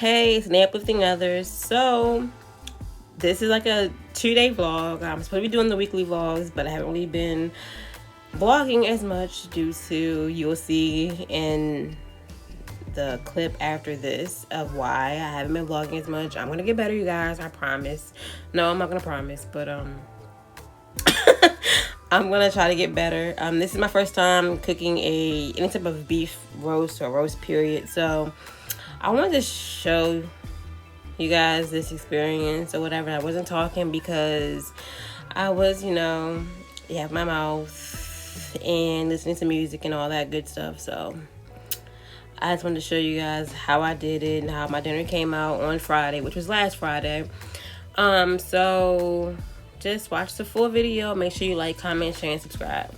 Hey, it's Uplifting Others. So, this is like a 2-day vlog. I'm supposed to be doing the weekly vlogs, but I haven't really been vlogging as much due to, you'll see in the clip after this of why I haven't been vlogging as much. I'm gonna get better, you guys, I promise. No, I'm not gonna promise, but I'm gonna try to get better. This is my first time cooking any type of beef roast or roast period, so I wanted to show you guys this experience or whatever. I wasn't talking because I was, have my mouth and listening to music and all that good stuff. So I just wanted to show you guys how I did it and how my dinner came out on Friday, which was last Friday. So just watch the full video. Make sure you like, comment, share, and subscribe.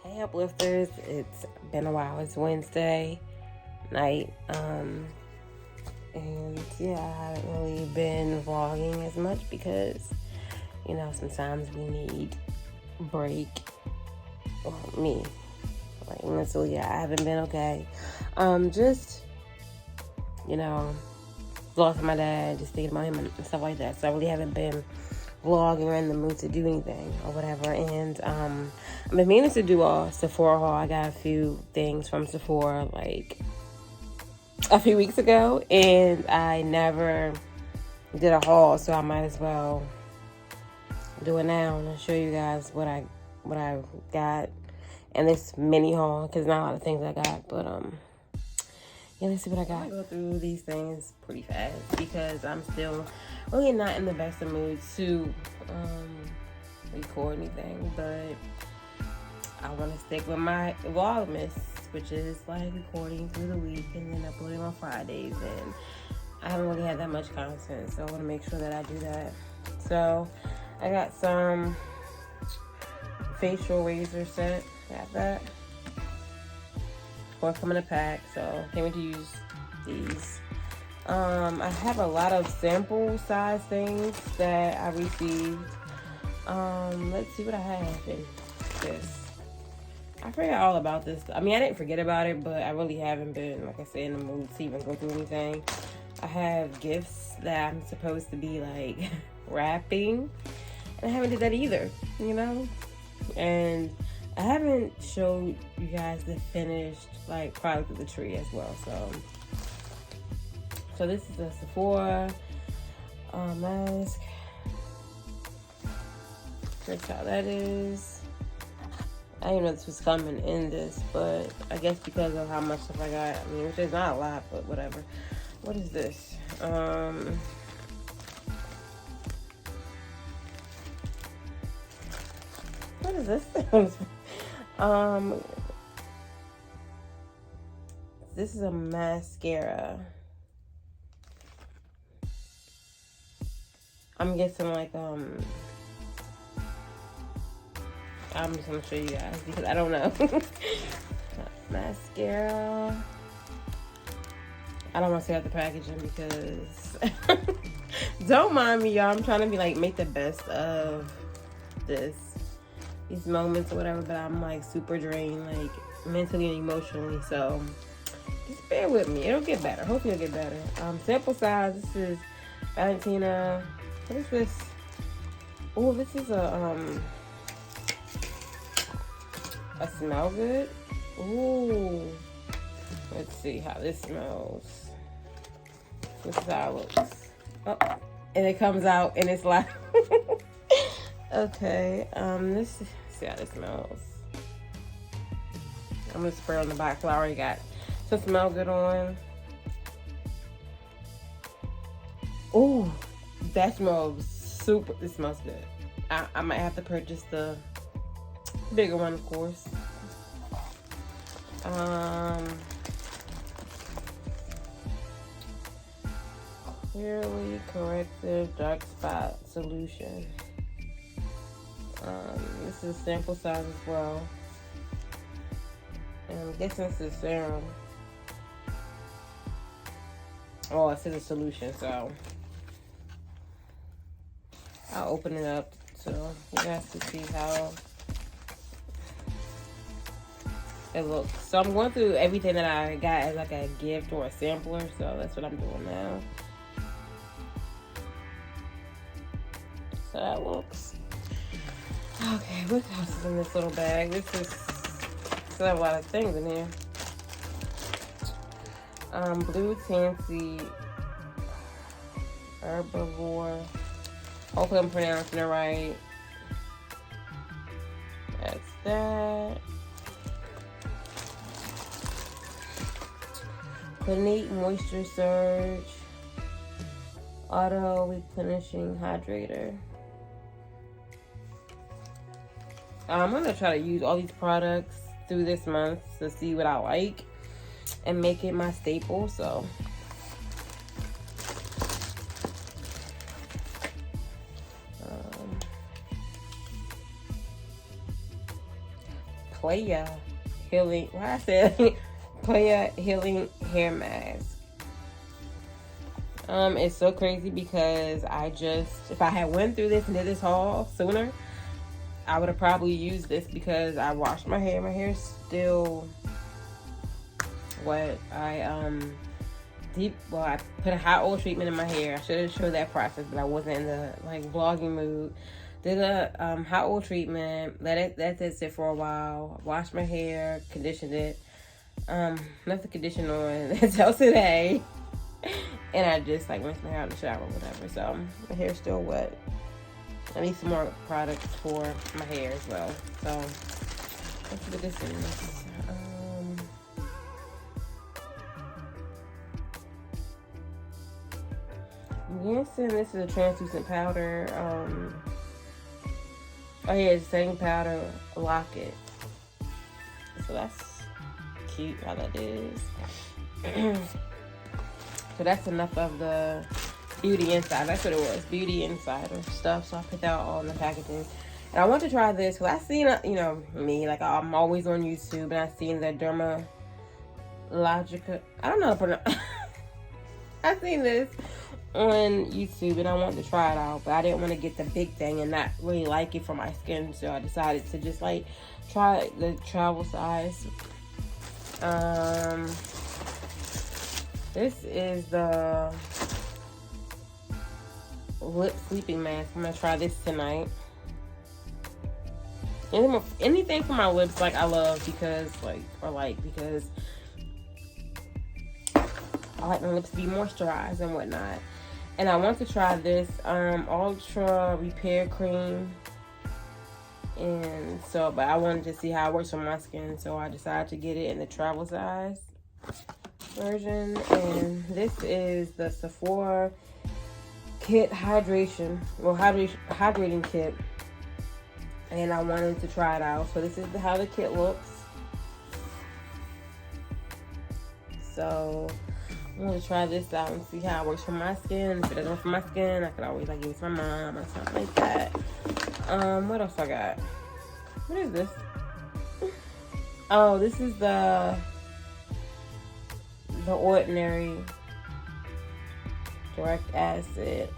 Hey Uplifters, it's been a while. It's Wednesday night, and yeah, I haven't really been vlogging as much because, sometimes we need a break. Well, me, like mentally, I haven't been okay. Just, vlog for my dad, just thinking about him and stuff like that. So I really haven't been vlogging or in the mood to do anything or whatever. And I've been meaning to do a Sephora haul. I got a few things from Sephora like a few weeks ago, and I never did a haul, so I might as well do it now and show you guys what I got in this mini haul, because not a lot of things I got, but yeah, let's see what I got. I go through these things pretty fast because I'm still really not in the best of mood to record anything, but I want to stick with my Vlogmas, which is like recording through the week and then uploading on Fridays, and I haven't really had that much content, so I want to make sure that I do that. So I got some facial razor set. Got that. Or come in a pack, so can't wait to use these. I have a lot of sample size things that I received. Let's see what I have in this. I forgot all about this. I mean, I didn't forget about it, but I really haven't been, like I said, in the mood to even go through anything. I have gifts that I'm supposed to be like wrapping, and I haven't did that either, and I haven't showed you guys the finished like product of the tree as well. So this is a Sephora mask. That's how that is. I didn't know this was coming in this, but I guess because of how much stuff I got, which is not a lot, but whatever. What is this? What is this? This is a mascara. I'm guessing like I'm just gonna show you guys because I don't know. Mascara. I don't want to say out the packaging because don't mind me, y'all. I'm trying to be like make the best of these moments or whatever, but I'm like super drained, like mentally and emotionally. So just bear with me. It'll get better. Hopefully it'll get better. Sample size. This is Valentina. What is this? Oh, this is a smell good. Ooh. Let's see how this smells. This is how it looks. Oh, and it comes out and it's like okay. See how this smells. I'm gonna spray on the box. I already got some smell good on. Ooh, that smells super. It smells good. I might have to purchase the bigger one, of course. Clearly corrective dark spot solution. This is sample size as well. And I'm guessing it's a serum. Oh, it says a solution, so I'll open it up so you guys can see how it looks. So I'm going through everything that I got as like a gift or a sampler, so that's what I'm doing now. So that looks okay. What else is in this little bag? This is still have a lot of things in here. Blue Tansy Herbivore. Hopefully I'm pronouncing it right. That's that. Clinique Moisture Surge Auto Replenishing Hydrator. I'm gonna try to use all these products through this month to see what I like and make it my staple. So Playa Healing, what I said Playa Healing Hair Mask. It's so crazy because if I had went through this and did this haul sooner, I would have probably used this because I washed my hair. My hair's still wet. I put a hot oil treatment in my hair. I should have showed that process, but I wasn't in the like vlogging mood. Did a hot oil treatment, let it sit for a while, washed my hair, conditioned it, left the conditioner on until today, and I just like rinsed my hair out in the shower or whatever. So my hair's still wet. I need some more products for my hair as well. So let's put this in this. Yes, this is a translucent powder. Oh yeah, it's setting powder locket. So that's cute how that is. So that's enough of the Beauty Inside. That's what it was, Beauty Insider stuff. So I put that all in the packaging. And I want to try this because I seen, you know, me, like I'm always on YouTube, and I seen the Dermalogica. I don't know how to pronounce. I seen this on YouTube and I wanted to try it out, but I didn't want to get the big thing and not really like it for my skin, so I decided to just like try the travel size. This is the lip sleeping mask. I'm gonna try this tonight. Anything for my lips, like I love because because I like my lips to be moisturized and whatnot. And I want to try this Ultra Repair Cream. And so, but I wanted to see how it works on my skin, so I decided to get it in the travel size version. And this is the Sephora Kit Hydrating Kit. And I wanted to try it out. So this is how the kit looks. So I'm gonna try this out and see how it works for my skin. If it doesn't work for my skin, I could always like give it to my mom or something like that. What else I got? What is this? Oh, this is the Ordinary direct acid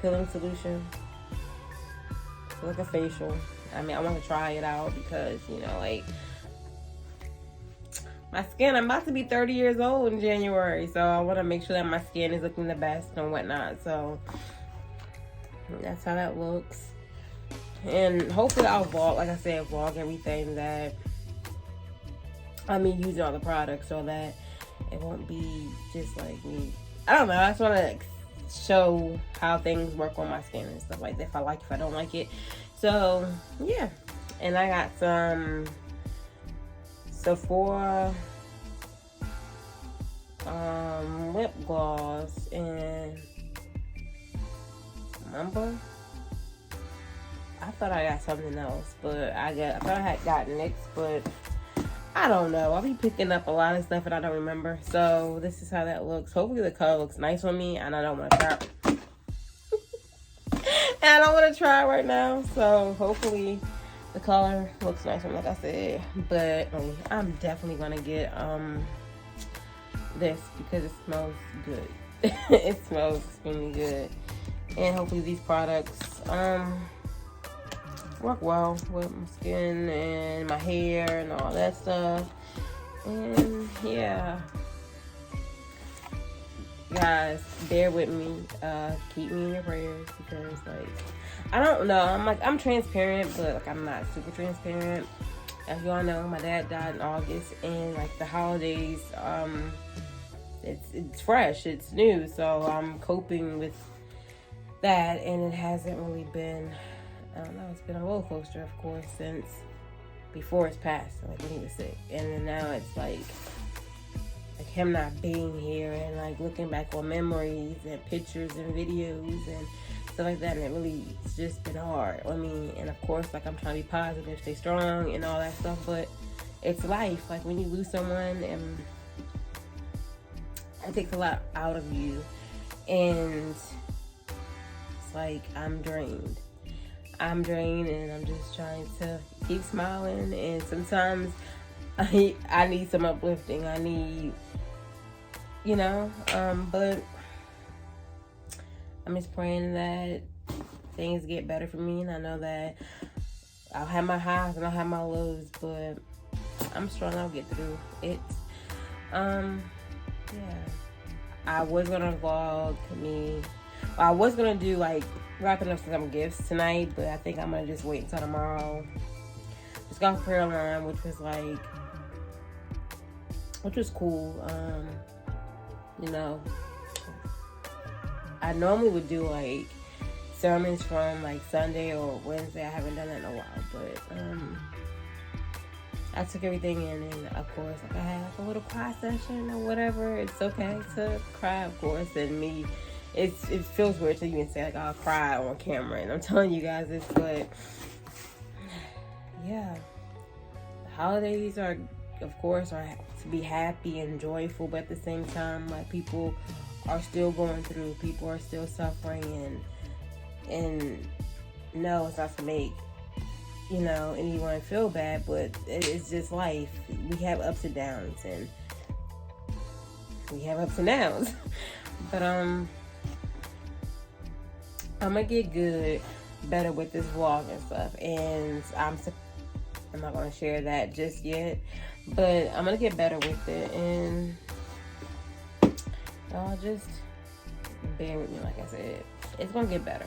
peeling solution. It's like a facial. I mean, I want to try it out because, you know, like, my skin, I'm about to be 30 years old in January, so I want to make sure that my skin is looking the best and whatnot. So that's how that looks. And hopefully I'll vlog, like I said, vlog everything that I mean, using all the products, so that it won't be just like me. I don't know, I just want to show how things work on my skin and stuff like that, if I like it, if I don't like it. So yeah, and I got some Sephora lip gloss and Mamba. I thought I got something else, but I thought I had got NYX, but I don't know. I'll be picking up a lot of stuff and I don't remember. So this is how that looks. Hopefully the color looks nice on me, and I don't want to try. And I don't want to try right now. So hopefully the color looks nice on me, like I said. But I'm definitely gonna get this because it smells good. It smells extremely good, and hopefully these products work well with my skin and my hair and all that stuff. And yeah, guys, bear with me. Keep me in your prayers because, like, I don't know, I'm transparent, but like I'm not super transparent. As y'all know, my dad died in August, and like the holidays, it's fresh, it's new, so I'm coping with that, and it hasn't really been, I don't know, it's been a roller coaster, of course, since before his passed, like when he was sick. And then now it's like him not being here, and like looking back on memories and pictures and videos and stuff like that, and it really, it's just been hard. I mean, and of course, like, I'm trying to be positive, stay strong and all that stuff, but it's life. Like, when you lose someone, and it takes a lot out of you, and it's like I'm drained, and I'm just trying to keep smiling. And sometimes I need some uplifting. I need, you know, but I'm just praying that things get better for me, and I know that I'll have my highs and I'll have my lows, but I'm strong. I'll get through it. Yeah, I was gonna vlog I was gonna do like wrapping up some gifts tonight, but I think I'm gonna just wait until tomorrow. Just got a prayer line, which was cool. You know, I normally would do like sermons from like Sunday or Wednesday. I haven't done that in a while, but I took everything in, and of course, like, I had like a little cry session or whatever. It's okay to cry, of course, and it feels weird to even say like I'll cry on camera, and I'm telling you guys this, but yeah, the holidays are, of course, are to be happy and joyful, but at the same time, like, people are still going through, people are still suffering, and no, it's not to make, you know, anyone feel bad, but it's just life. We have ups and downs, but I'm gonna get better with this vlog and stuff, and I'm not gonna share that just yet, but I'm gonna get better with it, and y'all just bear with me. Like I said, it's gonna get better.